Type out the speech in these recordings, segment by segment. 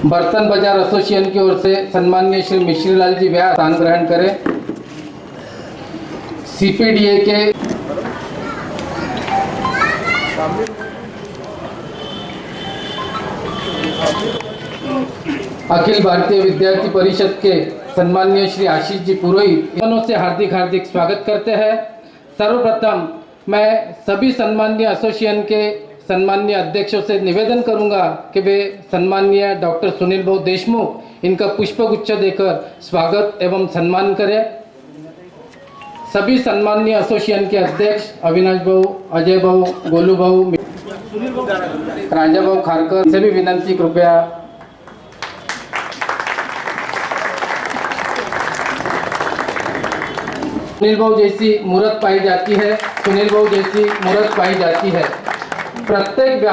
बर्तन बाजार एसोसिएशन की ओर से सम्माननीय श्री मिश्रीलाल जी व्यास स्थान ग्रहण करें। सीपीडीए के अखिल भारतीय विद्यार्थी परिषद के सम्माननीय श्री आशीष जी पुरोहित दोनों से हार्दिक हार्दिक स्वागत करते हैं। सर्वप्रथम मैं सभी सम्माननीय एसोसिएशन के सम्माननीय अध्यक्षों से निवेदन करूंगा कि वे सम्माननीय डॉक्टर सुनील भाऊ देशमुख इनका पुष्पगुच्छ देकर स्वागत एवं सम्मान करें। सभी सम्माननीय एसोसिएशन के अध्यक्ष अविनाश भाऊ, अजय भाऊ, गोलू भाऊ, राजा भाऊ खारकर से भी विनंती कृपया सुनील भाऊ जैसी मूर्त पाई जाती है, सुनील भाऊ जैसी मूर्त पाई जाती है। प्रत्येक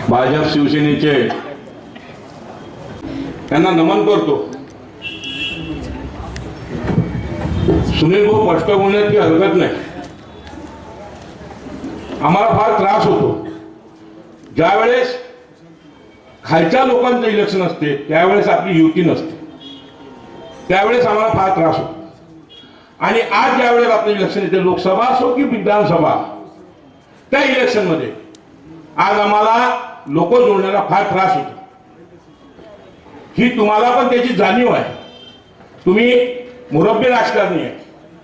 भाजप शिवसेनेचे त्यांना नमन करतो। सुनील भाऊ स्पष्ट बोलण्यात की हरकत नाही। आम्हाला फार त्रास होतो ज्यावेळेस खालच्या लोकांचं इलेक्शन असते, त्यावेळेस आपली युती नसते, त्यावेळेस आम्हाला फार त्रास होतो। आणि आज ज्यावेळेस आपलं इलेक्शन येते, लोकसभा असो की विधानसभा, त्या इलेक्शन मध्ये आज आम्हाला लोक जोडण्याला फार त्रास होतो। ही तुम्हाला पण त्याची जाणीव आहे। तुम्ही मुरब्बी राजकारणी आहे,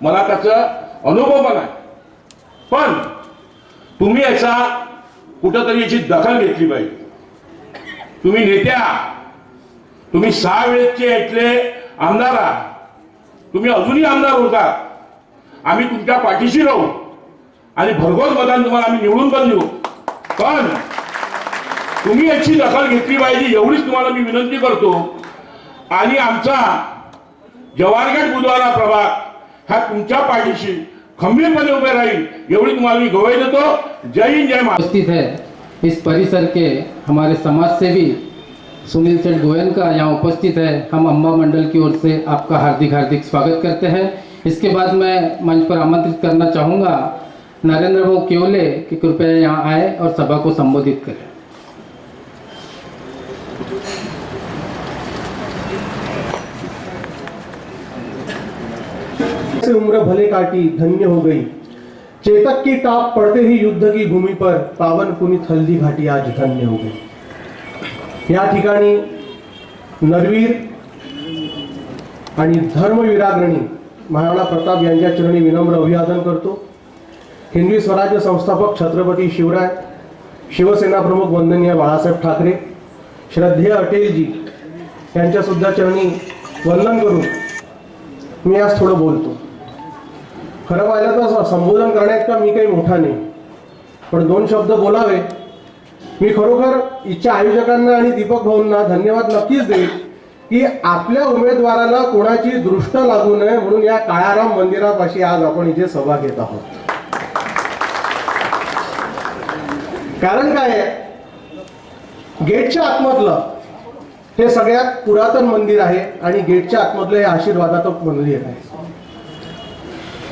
मला त्याचा अनुभव पण आहे। पण तुम्ही याचा कुठेतरी याची दखल घेतली पाहिजे। तुम्ही नेत्या, तुम्ही 6 वेळेचे इथले आमदार आहात, तुम्ही अजूनही आमदार होता। आम्ही तुमच्या पाठीशी राहू आणि भरघोस मतदान तुम्हाला आम्ही निवडून पण देऊ। पण तुम्ही याची दखल घेतली पाहिजे, एवढीच तुम्हाला मी विनंती करतो। आणि आमचा जवाहरगड बुधवारा प्रभाग हा तुमच्या पाठीशी खंबीरपणे उभे राहील, एवढी तुम्हाला मी गवाही देतो। जय हिंद, जय महाराष्ट्र। उपस्थित है इस परिसर के हमारे समाज सेवी सुनील सेठ गोयन का यहाँ उपस्थित है। हम अम्बा मंडल की ओर से आपका हार्दिक हार्दिक स्वागत करते हैं। इसके बाद मैं मंच पर आमंत्रित करना चाहूँगा नरेंद्र भाऊ केवले कि कृपया यहाँ आए और सभा को संबोधित करें। से उम्र भले काटी धन्य हो गई, चेतक की टाप पड़ते ही युद्ध की भूमि पर पावन पुनीत हल्दी घाटी आज धन्य हो गई। या ठिकाणी नरवीर आणि धर्मवीराग्रणी महाराणा प्रताप यांच्या चरणी विनम्र अभिवादन करतो। हिंदवी स्वराज्य संस्थापक छत्रपती शिवराय, शिवसेना प्रमुख वंदनीय बाळासाहेब ठाकरे, श्रद्धेय अटेलजी यांच्या सुद्धा चरणी वंदन करून मी आज थोडं बोलतो। खरं पाहिलं तर संबोधन करण्यात का मी काही मोठा नाही, पण 2 शब्द बोलावे। मी खरोखर इच्छा आयोजकांना आणि दीपक भाऊंना धन्यवाद नक्कीच देईन की आपल्या उमेदवाराला कोणाची दृष्ट लागू नये म्हणून या काळाराम मंदिरापाशी आज आपण इथे सभा घेत आहोत। कारण काय आहे, गेटच्या आतमधलं हे सगळ्यात पुरातन मंदिर आहे आणि गेटच्या आतमधलं हे आशीर्वादाचं मंदिर आहे।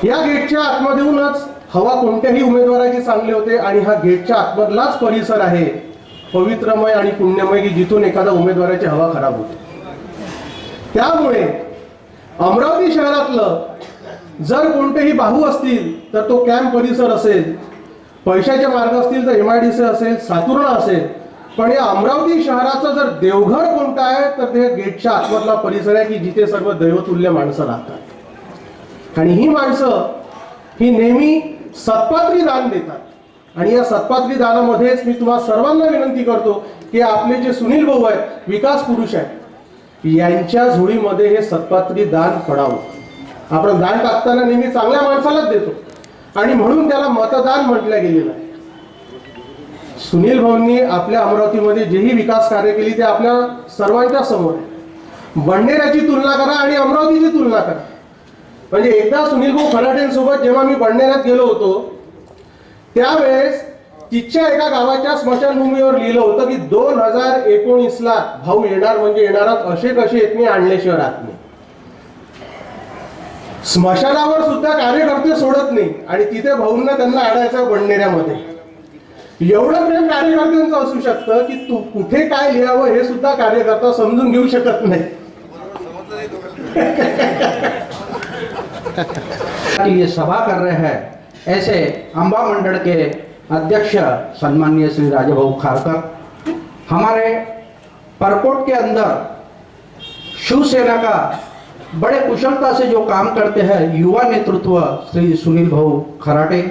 या गेटच्या आतमधूनच हवा कोणत्याही उमेदवाराची चांगली होते आणि हा गेटच्या आतमधलाच परिसर आहे पवित्रमय आणि पुण्यमय की जिथून एखादा उमेदवाराची हवा खराब होते। त्यामुळे अमरावती शहरातलं जर कोणतेही बाहू असतील तर तो कॅम्प परिसर असेल, पैशाचे मार्ग असतील तर MIDC असेल, सातुर्णा असेल, पण या अमरावती शहराचं जर देवघर कोणतं आहे तर ते गेटच्या आतमधला परिसर आहे की जिथे सर्व दैवतुल्य माणसं राहतात। आणि ही माणसं ही नेहमी सत्पात्री दान देतात आणि या सत्पात्री दानामध्येच मी तुम्हा सर्वांना विनंती करतो की आपले जे सुनील भाऊ आहेत, विकास पुरुष आहेत, यांच्या झोळीमध्ये हे सत्पात्री दान पडावं। आपण दान टाकताना नेहमी चांगल्या माणसालाच देतो आणि म्हणून त्याला मतदान म्हटलं गेलेलं आहे। सुनील भाऊंनी आपल्या अमरावतीमध्ये जेही विकास कार्य केली ते आपल्या सर्वांच्या समोर आहे। बंडेराची तुलना करा आणि अमरावतीची तुलना करा। म्हणजे एकदा सुनील भाऊ खराटेंसोबत जेव्हा मी बंडेऱ्यात गेलो होतो त्यावेळेस तिच्या एका गावाच्या स्मशानभूमीवर लिहिलं होतं की 2019ला भाऊ येणार म्हणजे येणारच, असे कसे येत नाही आणल्याशिवाय राहत नाही. स्मशानावर सुद्धा कार्यकर्ते सोडत नाही आणि तिथे भाऊंना त्यांना आणायचं बंडनेऱ्यामध्ये. एवढं प्रेम कार्यकर्त्यांचं असू शकतं की तू कुठे काय लिहावं हे सुद्धा कार्यकर्ता समजून घेऊ शकत नाही. के लिए सभा कर रहे हैं ऐसे अंबा मंडल के अध्यक्ष सम्माननीय श्री राजाभाऊ खारकर, हमारे परकोट के अंदर शिवसेना का बड़े कुशलता से जो काम करते हैं युवा नेतृत्व श्री सुनील भाऊ खराटे,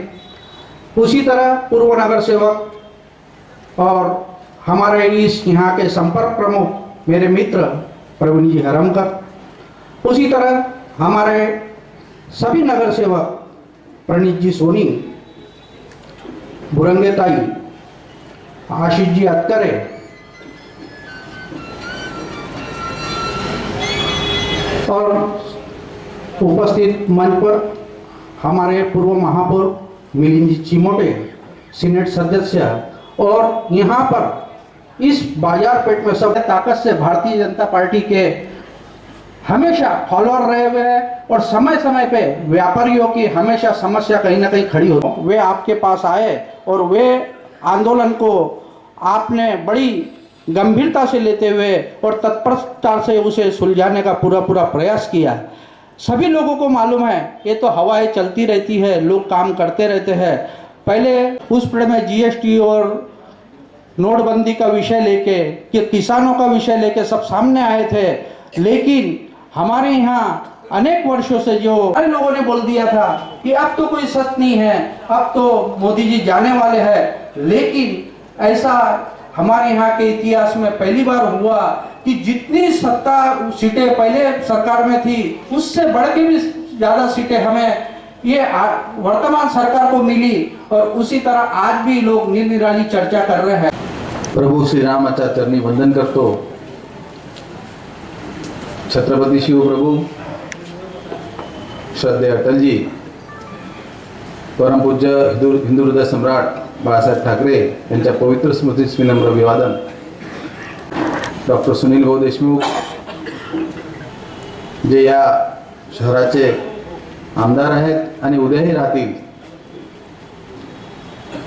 उसी तरह पूर्व नगर सेवक और हमारे इस यहाँ के संपर्क प्रमुख मेरे मित्र प्रवीण जी हरमकर, उसी तरह हमारे सभी नगर सेवक प्रणीत जी सोनी, बुरंगे ताई, आशीष जी अतकरे, और उपस्थित मंच पर हमारे पूर्व महापौर मिलिंद जी चिमोटे, सीनेट सदस्य, और यहाँ पर इस बाजार पेट में सब ताकत से भारतीय जनता पार्टी के हमेशा फॉलोअर रहे हुए हैं और समय समय पे व्यापारियों की हमेशा समस्या कहीं ना कहीं खड़ी हो, वे आपके पास आए और वे आंदोलन को आपने बड़ी गंभीरता से लेते हुए और तत्परता से उसे सुलझाने का पूरा प्रयास किया। सभी लोगों को मालूम है ये तो हवाएं चलती रहती है, लोग काम करते रहते हैं। पहले उस पीरियड में जीएसटी और नोटबंदी का विषय लेके कि किसानों का विषय लेके सब सामने आए थे, लेकिन हमारे यहाँ अनेक वर्षों से जो अरे लोगों ने बोल दिया था कि अब तो कोई सच नहीं है, अब तो मोदी जी जाने वाले हैं, लेकिन ऐसा हमारे यहाँ के इतिहास में पहली बार हुआ कि जितनी सत्ता सीटें पहले सरकार में थी उससे बढ़ के भी ज्यादा सीटें हमें ये वर्तमान सरकार को मिली, और उसी तरह आज भी लोग निराली चर्चा कर रहे हैं। प्रभू श्री रामाचा चरणी वंदन करतो। छत्रपती शिवप्रभू श्रद्धेय अटलजी, परमपूज्य हिंदू हृदय सम्राट बाळासाहेब ठाकरे यांच्या पवित्र स्मृतीस विनम्र अभिवादन। डॉक्टर सुनील भाऊ देशमुख जे या शहराचे आमदार आहेत आणि उद्याही राहतील,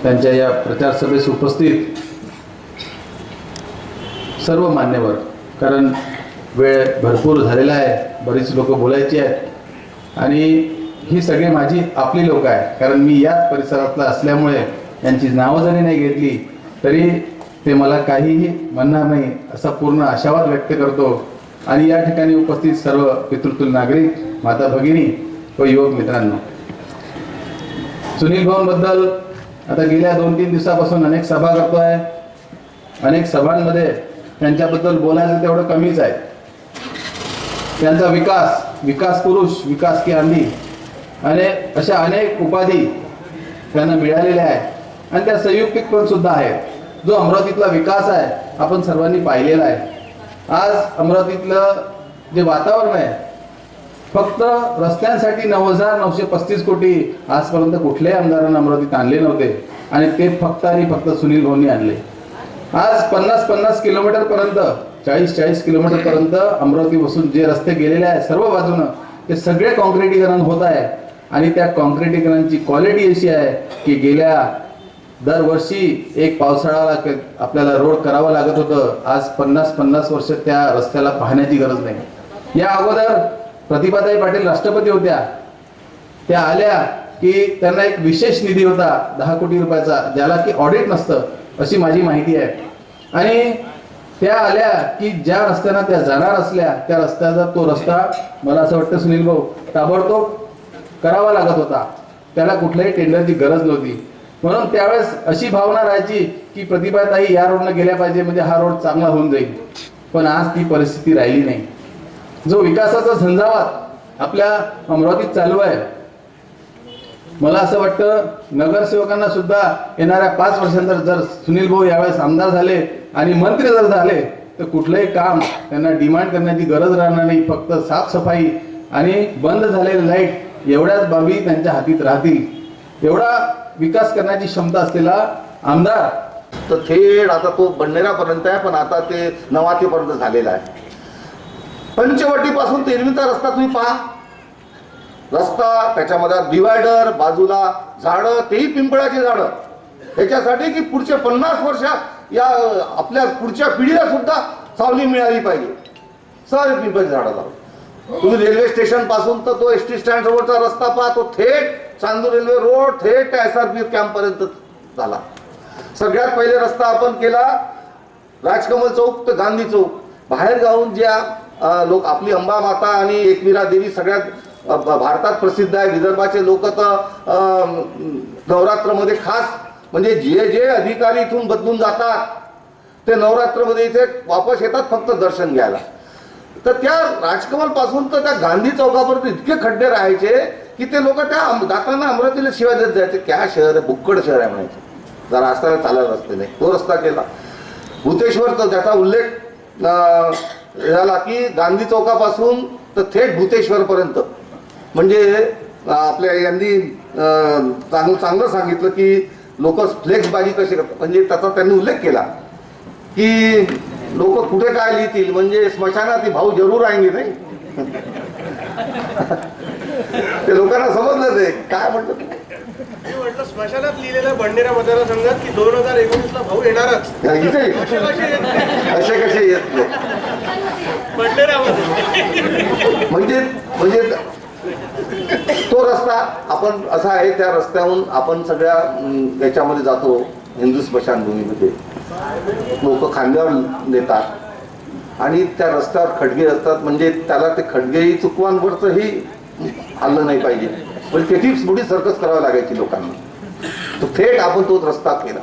त्यांच्या या प्रचार सभेस उपस्थित सर्व मान्यवर, कारण वेळ भरपूर झालेला आहे, बरीच लोक बोलायची आहेत आणि ही सगळे माझी आपली लोक आहेत, कारण मी याच परिसरातला असल्यामुळे यांची नावं जरी नाही घेतली तरी ते मला काहीही म्हणणार नाही असा पूर्ण आशावाद व्यक्त करतो। आणि या ठिकाणी उपस्थित सर्व पितृतुल्य नागरिक, माता भगिनी व युवक मित्रांनो, सुनील भाऊंबद्दल आता गेल्या 2-3 दिवसापासून अनेक सभा करतोय, अनेक सभांमध्ये त्यांच्याबद्दल बोलायचं तेवढं कमीच आहे। त्यांचा विकास पुरुष, विकास की आंधी आणि अशा अनेक उपाधी त्यांना मिळालेल्या आहेत आणि त्या संयुक्तिक पण सुद्धा आहेत। जो अमरावतीतला विकास आहे आपण सर्वांनी पाहिलेला आहे। आज अमरावतीतलं जे वातावरण आहे, फक्त रस्त्यांसाठी 9,935 कोटी आजपर्यंत कुठल्याही आमदारांना अमरावतीत आणले नव्हते आणि ते फक्त आणि फक्त सुनील भाऊंनी आणले। आज 50-50 किलोमीटर पर्यंत, 40-40 किलोमीटर पर्यंत अमरावतीपासून जे रस्ते गेलेले आहेत सर्व बाजूनं, ते सगळे कॉन्क्रिटीकरण होत आहे आणि त्या कॉन्क्रिटीकरणाची क्वालिटी अशी आहे की गेल्या दरवर्षी एक पावसाळ्याला आपल्याला रोड करावं लागत होतं, आज 50-50 वर्ष त्या रस्त्याला पाहण्याची गरज नाही। या अगोदर प्रतिभाताई पाटील राष्ट्रपती होत्या, त्या आल्या की त्यांना एक विशेष निधी होता 10 कोटी रुपयाचा, ज्याला की ऑडिट नसतं अशी माझी माहिती आहे, आणि त्या आल्या की ज्या रस्त्याने त्या जाणार असल्या त्या रस्त्याचा तो रस्ता मला असं वाटतं सुनील भाऊ ताबडतोब करावा लागत होता, त्याला कुठल्याही टेंडरची गरज नव्हती। म्हणून त्यावेळेस अशी भावना राहायची की प्रतिभाताई या रोडनं गेल्या पाहिजे म्हणजे हा रोड चांगला होऊन जाईल, पण आज ती परिस्थिती राहिली नाही। जो विकासाचा झंझावात आपल्या अमरावतीत चालू आहे, मला असं वाटतं नगरसेवकांना सुद्धा येणाऱ्या 5 वर्षांनंतर जर सुनील भाऊ यावेळेस आमदार झाले आणि मंत्री जर झाले तर कुठलंही काम त्यांना डिमांड करण्याची गरज राहणार नाही, फक्त साफसफाई आणि बंद झालेले लाईट एवढ्याच बाबी त्यांच्या हातीत राहतील। एवढा विकास करण्याची क्षमता असलेला आमदार. तर थेट आता तो बंडेरापर्यंत आहे, पण आता ते नवातीपर्यंत झालेला आहे. पंचवटीपासून तेरवीचा रस्ता तुम्ही पहा. रस्ता त्याच्यामध्ये डिवायडर, बाजूला झाडं, तेही पिंपळाची झाडं, त्याच्यासाठी की पुढचे 50 वर्ष या आपल्या पुढच्या पिढीला सुद्धा सावली मिळाली पाहिजे. सारे पिंपळाची झाडं लावली. तुम्ही रेल्वे स्टेशन पासून तर तो एस टी स्टँड जवळचा रस्ता पहा, तो थेट चांदूर रेल्वे रोड थेट SRP कॅम्प पर्यंत झाला. सगळ्यात पहिले रस्ता आपण केला राजकमल चौक ते गांधी चौक. बाहेर गावून ज्या लोक आपली अंबा माता आणि एकविरा देवी सगळ्यात भारतात प्रसिद्ध आहे. विदर्भाचे लोक तर नवरात्रमध्ये खास म्हणजे जे अधिकारी इथून बदलून जातात ते नवरात्रमध्ये इथे वापस येतात फक्त दर्शन घ्यायला. तर त्या राजकमल पासून तर त्या गांधी चौकापर्यंत इतके खड्डे राहायचे की ते लोक त्या जाताना अमरावतीला शिवाय देत जायचे, क्या शहर आहे, बुक्कड शहर आहे म्हणायचे. जरा रस्त्याला चालायला रस्ते नाही, तो रस्ता केला. भूतेश्वरचा ज्याचा उल्लेख झाला की गांधी चौकापासून तर थेट भूतेश्वरपर्यंत, म्हणजे आपल्या यांनी चांगलं सांगितलं की लोक फ्लेक्सबाजी कशी करतात. म्हणजे त्याचा त्यांनी उल्लेख केला की लोक कुठे काय लिहितील, म्हणजे स्मशानात भाऊ जरूर आएंगे नाही. ते लोकांना समजलं ते काय म्हणतात. मी म्हटलं स्मशानात लिहिलेल्या बंडेरा मतदारसंघात की 2019 ला भाऊ येणारच. इथे असे कसे येत नाही. म्हणजे तो रस्ता आपण असा आहे, त्या रस्त्याहून आपण सगळ्या याच्यामध्ये जातो हिंदू स्मशानभूमीमध्ये. लोक खांद्यावर नेतात आणि त्या रस्त्यावर खडगे असतात, म्हणजे त्याला ते खडगेही चुकवांवरचंही हल्लं नाही पाहिजे, पण त्याची मोठी सर्कस करावी लागायची लोकांना. तो थेट आपण तोच रस्ता केला.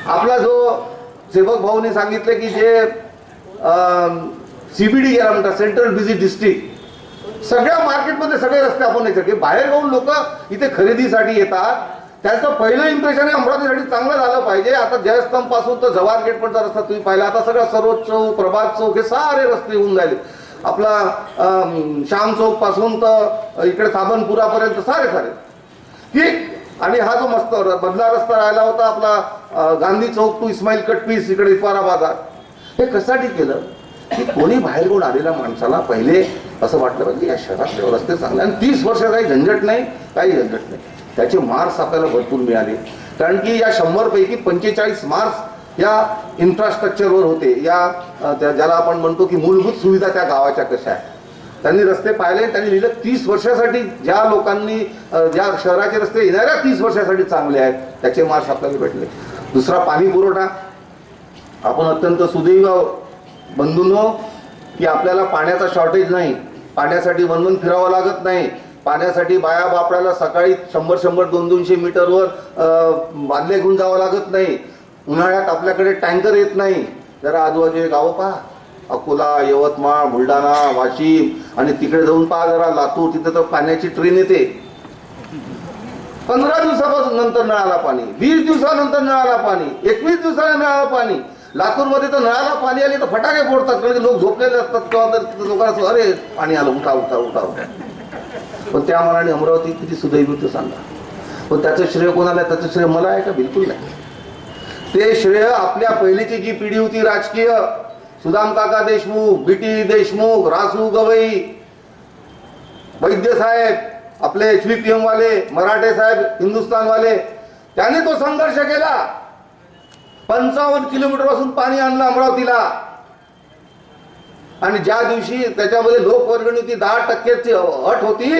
आपला जो सेवक भाऊने सांगितले की जे CBD गेला म्हणतात, सेंट्रल बिझी डिस्ट्रिक्ट, सगळ्या मार्केटमध्ये सगळे रस्ते आपण नाही शकले. बाहेर जाऊन लोक इथे खरेदीसाठी येतात. त्याचं पहिलं इम्प्रेशन हे अमरावतीसाठी चांगलं झालं पाहिजे. आता जयस्तंभ पासून तर जवाहर गेट पर्यंत रस्ता तुम्ही पाहिला, आता सगळं सरोज चौक, प्रभात चौक हे सारे रस्ते होऊन जायले. आपला श्याम चौक पासून तर इकडे साबनपुरापर्यंत सारे ठीक. आणि हा जो मस्त बदला रस्ता राहिला होता आपला गांधी चौक टू इस्माईल कट पीस इकडे इतवारा बाजार, हे कशासाठी केलं की कोणी बाहेर कोण आलेल्या माणसाला पहिले असं वाटलं पाहिजे या शहरातले रस्ते चांगले, आणि 30 वर्ष काही झंझट नाही, काही झंझट नाही. त्याचे मार्क्स आपल्याला भरपूर मिळाले, कारण की या 100 पैकी 45 मार्क्स या इन्फ्रास्ट्रक्चरवर होते. या ज्याला आपण म्हणतो की मूलभूत सुविधा त्या गावाच्या कशा आहेत. त्यांनी रस्ते पाहिले, त्यांनी लिहिलं 30 वर्षासाठी ज्या लोकांनी ज्या शहराचे रस्ते येणाऱ्या 30 वर्षासाठी चांगले आहेत त्याचे मार्क्स आपल्याला भेटले. दुसरा पाणी पुरवठा. आपण अत्यंत सुदैव बंधूंनो की आपल्याला पाण्याचा शॉर्टेज नाही, पाण्यासाठी वनवन फिरावं लागत नाही, पाण्यासाठी बाया बापड्याला सकाळी 100-100, 200-200 मीटरवर बादल्या घेऊन जावं लागत नाही. उन्हाळ्यात आपल्याकडे टँकर येत नाही. जरा आजूबाजूचे गावं पहा, अकोला, यवतमाळ, बुलढाणा, वाशिम, आणि तिकडे जाऊन पहा जरा लातूर, तिथे तर पाण्याची ट्रेन येते. 15 दिवसापासून नंतर नळाला पाणी, 20 दिवसानंतर नळाला पाणी, 21 दिवसाला नळाला पाणी. लातूरमध्ये तर नळाला पाणी आले तर फटाके फोडतात, कारण लोक झोपलेले असतात तेव्हा तर लोकांना अरे पाणी आलं, उठा उठा उठा उठा. पण त्या मनाने अमरावती किती सुदैवी ते सांगा. पण त्याचं श्रेय कोणाला आहे? त्याचं श्रेय मला आहे का? बिलकुल नाही. ते श्रेय आपल्या पहिलीची जी पिढी होती राजकीय, सुदाम काका देशमुख, BT देशमुख, रासू गवई, वैद्य साहेब, आपले HVPM वाले, मराठे साहेब, हिंदुस्थान वाले, त्यांनी तो संघर्ष केला. 55 किलोमीटर पासून पाणी आणलं अमरावतीला. आणि ज्या दिवशी त्याच्यामध्ये लोकवर्गणी होती 10%ची अट होती,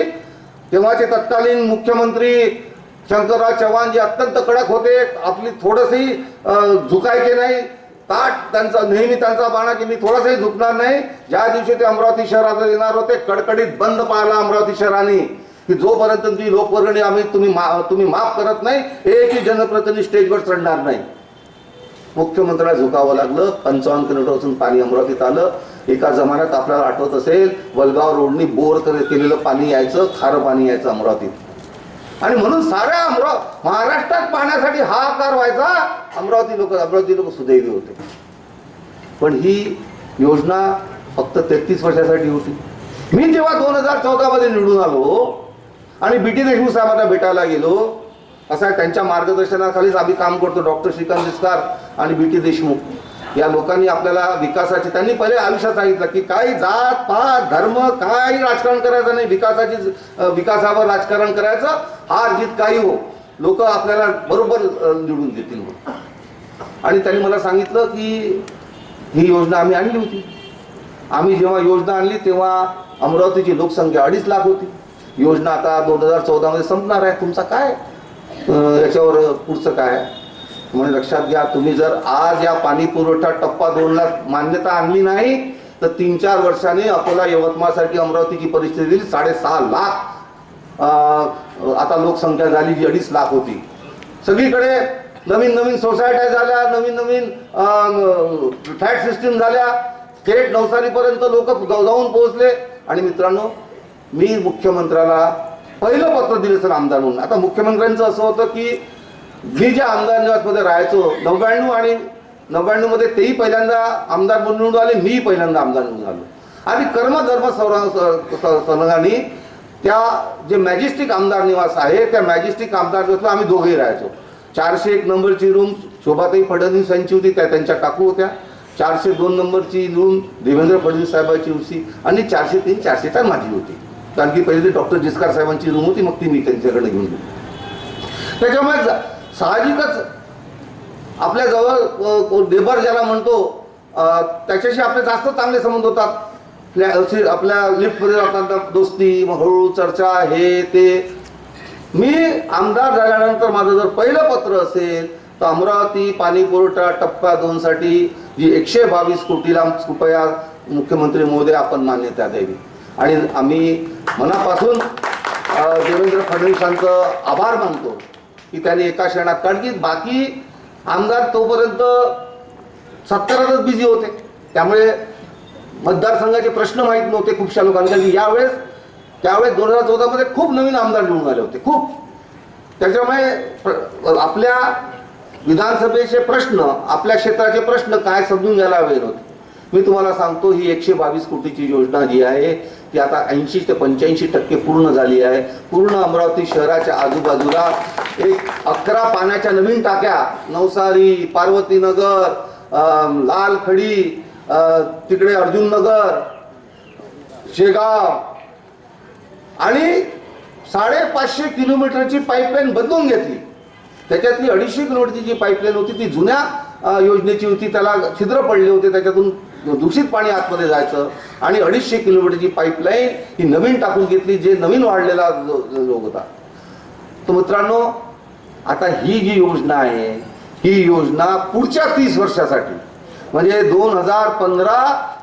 तेव्हाचे तत्कालीन मुख्यमंत्री शंकरराव चव्हाण जे अत्यंत कडक होते, आपली थोडंसही झुकायचे नाही, ताट त्यांचा नेहमी त्यांचा बाणा की मी थोडंसंही झुकणार नाही. ज्या दिवशी ते अमरावती शहरात येणार होते, कडकडीत बंद पाळला अमरावती शहराने की जोपर्यंत तुमची लोकवर्गणी तुम्ही माफ करत नाही, एकही जनप्रतिनिधी स्टेजवर चढणार नाही. मुख्यमंत्र्याला झुकावं लागलं. 55 किलोमीटरपासून पाणी अमरावतीत आलं. एका जमान्यात आपल्याला आठवत असेल, वलगाव रोडनी बोर केलेलं पाणी यायचं, खारं पाणी यायचं अमरावतीत. आणि म्हणून साऱ्या महाराष्ट्रात पाण्यासाठी हाहाकार व्हायचा. अमरावती लोक सुदैवी होते. पण ही योजना फक्त 33 वर्षासाठी होती. मी जेव्हा 2014 मध्ये निवडून आलो आणि BT देशमुख साहेबांना भेटायला गेलो, असं आहे. त्यांच्या मार्गदर्शनाखालीच आम्ही काम करतो. डॉक्टर श्रीकांत जिचकार आणि BT देशमुख या लोकांनी आपल्याला विकासाची, त्यांनी पहिले आयुष्यात सांगितलं की काही जात पात धर्म काही राजकारण करायचं नाही, विकासावर राजकारण करायचं, हार जीत काही हो, लोक आपल्याला बरोबर निवडून देतील. आणि त्यांनी मला सांगितलं की ही योजना आम्ही आणली होती. आम्ही जेव्हा योजना आणली तेव्हा अमरावतीची लोकसंख्या 2.5 लाख होती. योजना आता 2014 मध्ये संपणार आहे. तुमचा काय याच्यावर पुढचं काय म्हणून लक्षात घ्या. तुम्ही जर आज या पाणी पुरवठा टप्पा 2ला मान्यता आणली नाही तर 3-4 वर्षांनी अकोला यवतमाळ सारखी अमरावतीची परिस्थिती येईल. 6.5 लाख आता लोकसंख्या झाली जी 2.5 लाख होती. सगळीकडे नवीन सोसायट्या झाल्या, नवीन फ्लॅट सिस्टीम झाल्या, थेट नवसारीपर्यंत लोक जाऊन पोहोचले. आणि मित्रांनो, मी मुख्यमंत्र्याला पहिलं पत्र दिलं सर आमदार म्हणून. आता मुख्यमंत्र्यांचं असं होतं की मी ज्या आमदार निवासमध्ये राहायचो 99 आणि 99 मध्ये तेही पहिल्यांदा आमदार म्हणून निवडून आले, मी पहिल्यांदा आमदार निवडून आलो. आणि कर्मधर्म संघाने त्या जे मॅजेस्टिक आमदार निवास आहे त्या मॅजेस्टिक आमदार निवासला आम्ही दोघेही राहायचो. 401 नंबरची रूम शोभाताई फडणवीस यांची होती, त्या त्यांच्या काकू होत्या. 402 नंबरची रूम देवेंद्र फडणवीस साहेबांची होती आणि 403 404 माझी होती. कारण की पहिले डॉक्टर जिचकार साहेबांची रूम होती, मग ती मी त्यांच्याकडे घेऊन गेलो. त्याच्यामुळे साहजिकच आपल्याजवळ लेबर ज्याला म्हणतो त्याच्याशी आपले जास्त चांगले संबंध होतात. आपल्या लिफ्टमध्ये जाताना दोस्ती, मग हळू चर्चा, हे ते. मी आमदार झाल्यानंतर माझं जर पहिलं पत्र असेल तर अमरावती पाणी पुरवठा टप्पा 2 साठी जी 122 कोटीला कृपया मुख्यमंत्री महोदय आपण मान्यता द्यावी. आणि आम्ही मनापासून देवेंद्र फडणवीसांचं आभार मानतो की त्यांनी एका क्षणात, कारण की बाकी आमदार तोपर्यंत सत्कारातच बिझी होते, त्यामुळे मतदारसंघाचे प्रश्न माहीत नव्हते खूपशा लोकांना. कारण त्यावेळेस 2014 मध्ये खूप नवीन आमदार निवडून आले होते, खूप. त्याच्यामुळे आपल्या विधानसभेचे प्रश्न, आपल्या क्षेत्राचे प्रश्न काय समजून घ्यायला हवे होते. मी तुम्हाला सांगतो, ही 122 कोटीची योजना जी आहे ती आता 80 ते 85% पूर्ण झाली आहे. पूर्ण अमरावती शहराच्या आजूबाजूला 11 पाण्याच्या नवीन टाक्या, नवसारी, पार्वतीनगर, लालखडी, तिकडे अर्जुननगर, शेगाव आणि 550 किलोमीटरची पाईपलाईन बदलून घेतली. त्याच्यातली 250 किलोमीटरची जी पाईपलाईन होती ती जुन्या योजनेची होती, त्याला छिद्र पडले होते, त्याच्यातून दूषित पाणी आतमध्ये जायचं. आणि 250 किलोमीटरची पाईपलाईन ही नवीन टाकून घेतली, जे नवीन वाढलेला लोक होता. तर मित्रांनो, आता ही जी योजना आहे ही योजना पुढच्या 30 वर्षासाठी, म्हणजे 2015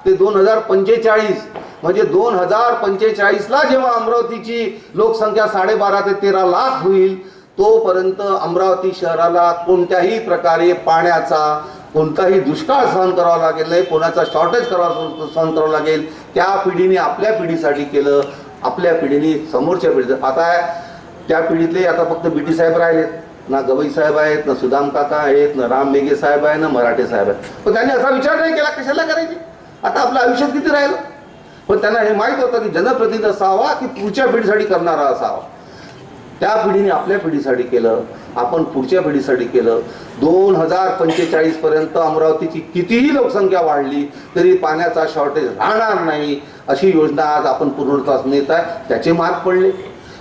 ते 2045, म्हणजे 2045ला जेव्हा अमरावतीची लोकसंख्या 12.5 ते 13 लाख होईल तोपर्यंत अमरावती शहराला कोणत्याही प्रकारे पाण्याचा कोणताही दुष्काळ सहन करावा लागेल नाही, कोणाचा शॉर्टेज सहन करावं लागेल. त्या पिढीने आपल्या पिढीसाठी केलं, आपल्या पिढीने समोरच्या पिढीचं. आता त्या पिढीतले आता फक्त BT साहेब राहिलेत, ना गवई साहेब आहेत, ना सुदाम काका आहेत, ना राम मेघे साहेब आहे, ना मराठे साहेब आहेत. पण त्यांनी असा विचार नाही केला कशाला करायची, आता आपलं आयुष्यात किती राहिलं. पण त्यांना हे माहीत होतं की जनप्रतिनिधी असावा की पुढच्या पिढीसाठी करणारा असावा. त्या पिढीने आपल्या पिढीसाठी केलं, आपण पुढच्या पिढीसाठी केलं. 2045 पर्यंत अमरावतीची कितीही लोकसंख्या वाढली तरी पाण्याचा शॉर्टेज राहणार नाही अशी योजना आज आपण पूर्णत्वास नेत आहे. त्याचे मार्ग पडले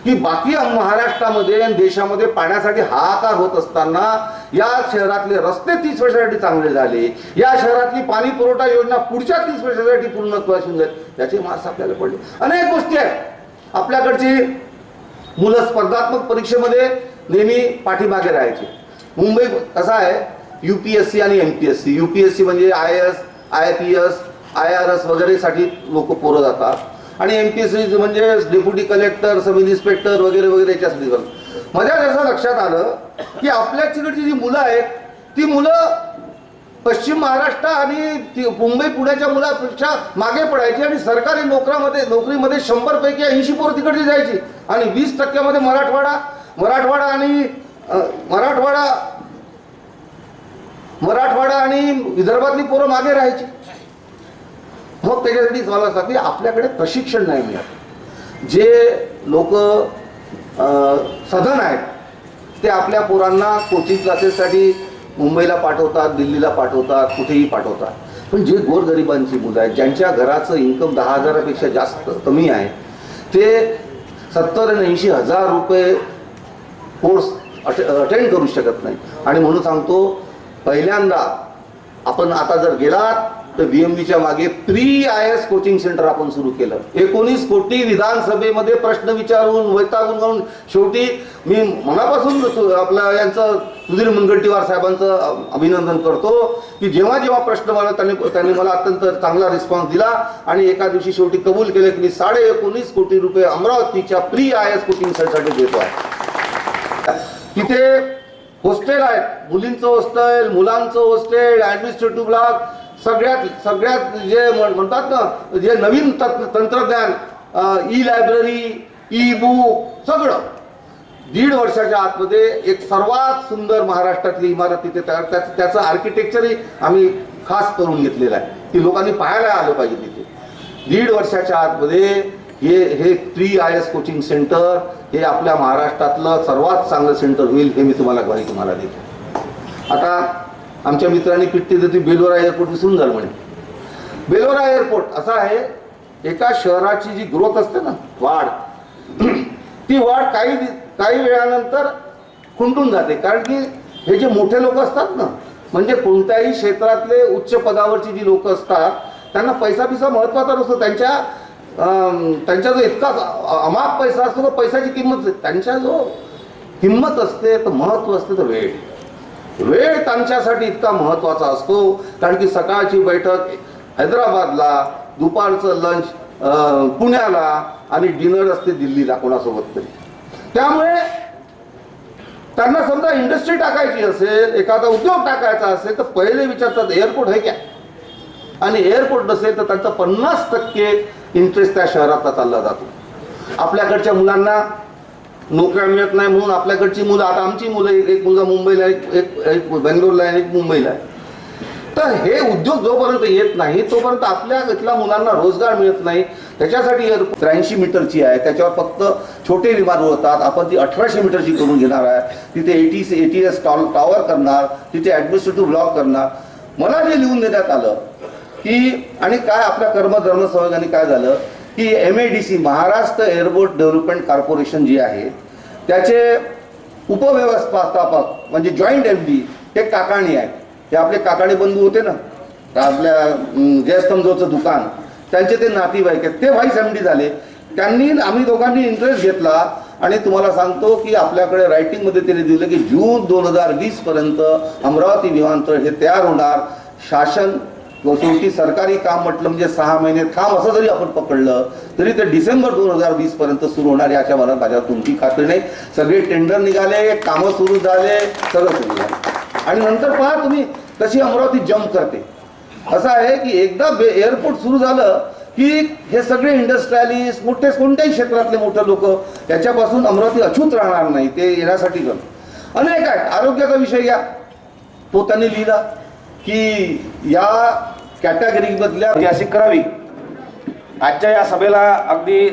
की बाकी महाराष्ट्रामध्ये आणि देशामध्ये पाण्यासाठी हाहाकार होत असताना या शहरातले रस्ते 30 वर्षासाठी चांगले झाले, या शहरातली पाणी पुरवठा योजना पुढच्या 30 वर्षासाठी पूर्णत्वास येऊन जाईल. त्याचे मार्क्स आपल्याला पडले. अनेक गोष्टी आहेत. आपल्याकडची मुलं स्पर्धात्मक परीक्षेमध्ये नेहमी पाठीमागे राहायचे. मुंबई कसं आहे, UPSC आणि MPSC. UPSC म्हणजे IAS, IPS, IRS वगैरे साठी लोक पोरं जातात आणि MPSC म्हणजे डेप्युटी कलेक्टर, सब इन्स्पेक्टर वगैरे वगैरे याच्यासाठी जातात. माझ्या असं लक्षात आलं की आपल्या तिकडची जी मुलं आहेत ती मुलं पश्चिम महाराष्ट्र आणि मुंबई पुण्याच्या मुलापेक्षा मागे पडायची आणि सरकारी नोकरीमध्ये 100 पैकी 80 पोरं तिकडची जायची आणि 20% मराठवाडा आणि विदर्भातली पोरं मागे राहायची. मग त्याच्यासाठी मला सांगते की आपल्याकडे प्रशिक्षण नाही मिळत. जे लोक सधन आहेत ते आपल्या पोरांना कोचिंग क्लासेससाठी मुंबईला पाठवतात, दिल्लीला पाठवतात, कुठेही पाठवतात. पण जे गोरगरिबांची मुलं आहेत, ज्यांच्या घराचं इन्कम 10,000पेक्षा जास्त कमी आहे, ते 70 आणि 80 हजार रुपये कोर्स अटेंड करू शकत नाही. आणि म्हणून सांगतो, पहिल्यांदा आपण आता जर गेलात तर VMVच्या मागे प्री IAS कोचिंग सेंटर आपण सुरू केलं. 19 कोटी विधानसभेमध्ये प्रश्न विचारून वैतागून जाऊन शेवटी मी मनापासून आपलं यांचं सुधीर मुनगंटीवार साहेबांचं अभिनंदन करतो की जेव्हा जेव्हा प्रश्न मला त्यांनी मला अत्यंत चांगला रिस्पॉन्स दिला आणि एका दिवशी शेवटी कबूल केलं की मी 19.5 कोटी रुपये अमरावतीच्या प्री IAS कोचिंग सेंटरसाठी देतो आहे. तिथे हॉस्टेल आहेत, मुलींचं हॉस्टेल, मुलांचं हॉस्टेल, ॲडमिनिस्ट्रेटिव्ह ब्लॉक, सगळ्यात जे म्हणतात ना, जे नवीन तंत्रज्ञान, ई-लायब्ररी, ई-बुक, सगळं 1.5 वर्षाच्या आतमध्ये एक सर्वात सुंदर महाराष्ट्रातली इमारत तिथे त्याचं आर्किटेक्चरही आम्ही खास करून घेतलेलं आहे की लोकांनी पाहायला आलं पाहिजे तिथे. 1.5 वर्षाच्या आतमध्ये हे प्री IAS कोचिंग सेंटर हे आपल्या महाराष्ट्रातलं सर्वात चांगलं सेंटर होईल, हे मी तुम्हाला ग्वाही देतो. आता आमच्या मित्रांनी पिट्टी देते बेलोरा एअरपोर्ट विसरून झालं म्हणे. बेलोरा एअरपोर्ट असं आहे, एका शहराची जी ग्रोथ असते ना, वाढ, ती वाढ काही वेळानंतर खुंटून जाते. कारण की हे जे मोठे लोक असतात ना, म्हणजे कोणत्याही क्षेत्रातले उच्च पदावरची जी लोक असतात, त्यांना पैसा महत्त्वाचा नसतो. त्यांच्या जो इतका अमाप पैसा असतो, तो पैशाची किंमत, त्यांच्या जो किंमत असते, तर महत्त्व असते, तर वेळ त्यांच्यासाठी इतका महत्त्वाचा असतो. कारण की सकाळची बैठक हैदराबादला, दुपारचं लंच पुण्याला आणि डिनर असते दिल्लीला कोणासोबत तरी. त्यामुळे त्यांना समजा इंडस्ट्री टाकायची असेल, एखादा उद्योग टाकायचा असेल, तर पहिले विचारतात एअरपोर्ट आहे क्या, आणि एअरपोर्ट नसेल तर त्यांचा 50% इंटरेस्ट त्या शहरातला चालला जातो. आपल्याकडच्या मुलांना नोकऱ्या मिळत नाही म्हणून आपल्याकडची मुलं, आता आमची मुलं, एक मुलगा मुंबईला, एक बेंगलोरला आहे, एक मुंबईला आहे. तर हे उद्योग जोपर्यंत येत नाही तोपर्यंत आपल्या इथल्या मुलांना रोजगार मिळत नाही. त्याच्यासाठी 83 मीटरची आहे, त्याच्यावर फक्त छोटे विमान उडतात. आपण ती 1800 मीटरची करून घेणार आहे. तिथे ATS टॉवर करणार, तिथे ॲडमिनिस्ट्रेटिव्ह ब्लॉक करणार. मला जे लिहून देण्यात आलं की, आणि काय आपल्या कर्मधर्म सहयोगाने काय झालं की MADC Maharashtra airport development corporation जी आहे, त्याचे उपव्यवस्थापक म्हणजे जॉईंट MD हे काकाणी आहे. ते आपले काकाणी बंधू होते ना, आपल्या जयस्तंभचं दुकान, त्यांचे ते नातेवाईक आहेत, ते व्हाईस MD झाले. आम्ही दोघांनी इंटरेस्ट घेतला आणि तुम्हाला सांगतो की आपल्याकडे रायटिंगमध्ये त्यांनी दिलं की जून 2020 पर्यंत अमरावती विमानतळ हे तयार होणार. शासन शेवटी सरकारी काम म्हटलं म्हणजे 6 महिने थांब असं जरी आपण पकडलं तरी ते डिसेंबर 2020 पर्यंत सुरू होणार याच्या मला माझ्यावर तुमची खात्री नाही. सगळे टेंडर निघाले, कामं सुरू झाले, सगळं सुरू झालं. आणि नंतर पहा तुम्ही कशी अमरावती जम्प करते. असं आहे की एकदा एअरपोर्ट सुरू झालं की हे सगळे इंडस्ट्रियलिस्ट, मोठे कोणत्याही क्षेत्रातले मोठे लोक, याच्यापासून अमरावती अछूत राहणार नाही. ते येण्यासाठी अनेक आहेत. आरोग्याचा विषय घ्या, तो त्यांनी लिहिला की या कॅटेगरीमधल्या ऐतिहासिक करावी. आजच्या या सभेला अगदी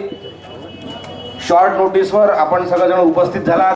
शॉर्ट नोटीसवर आपण सगळेजण उपस्थित झाला.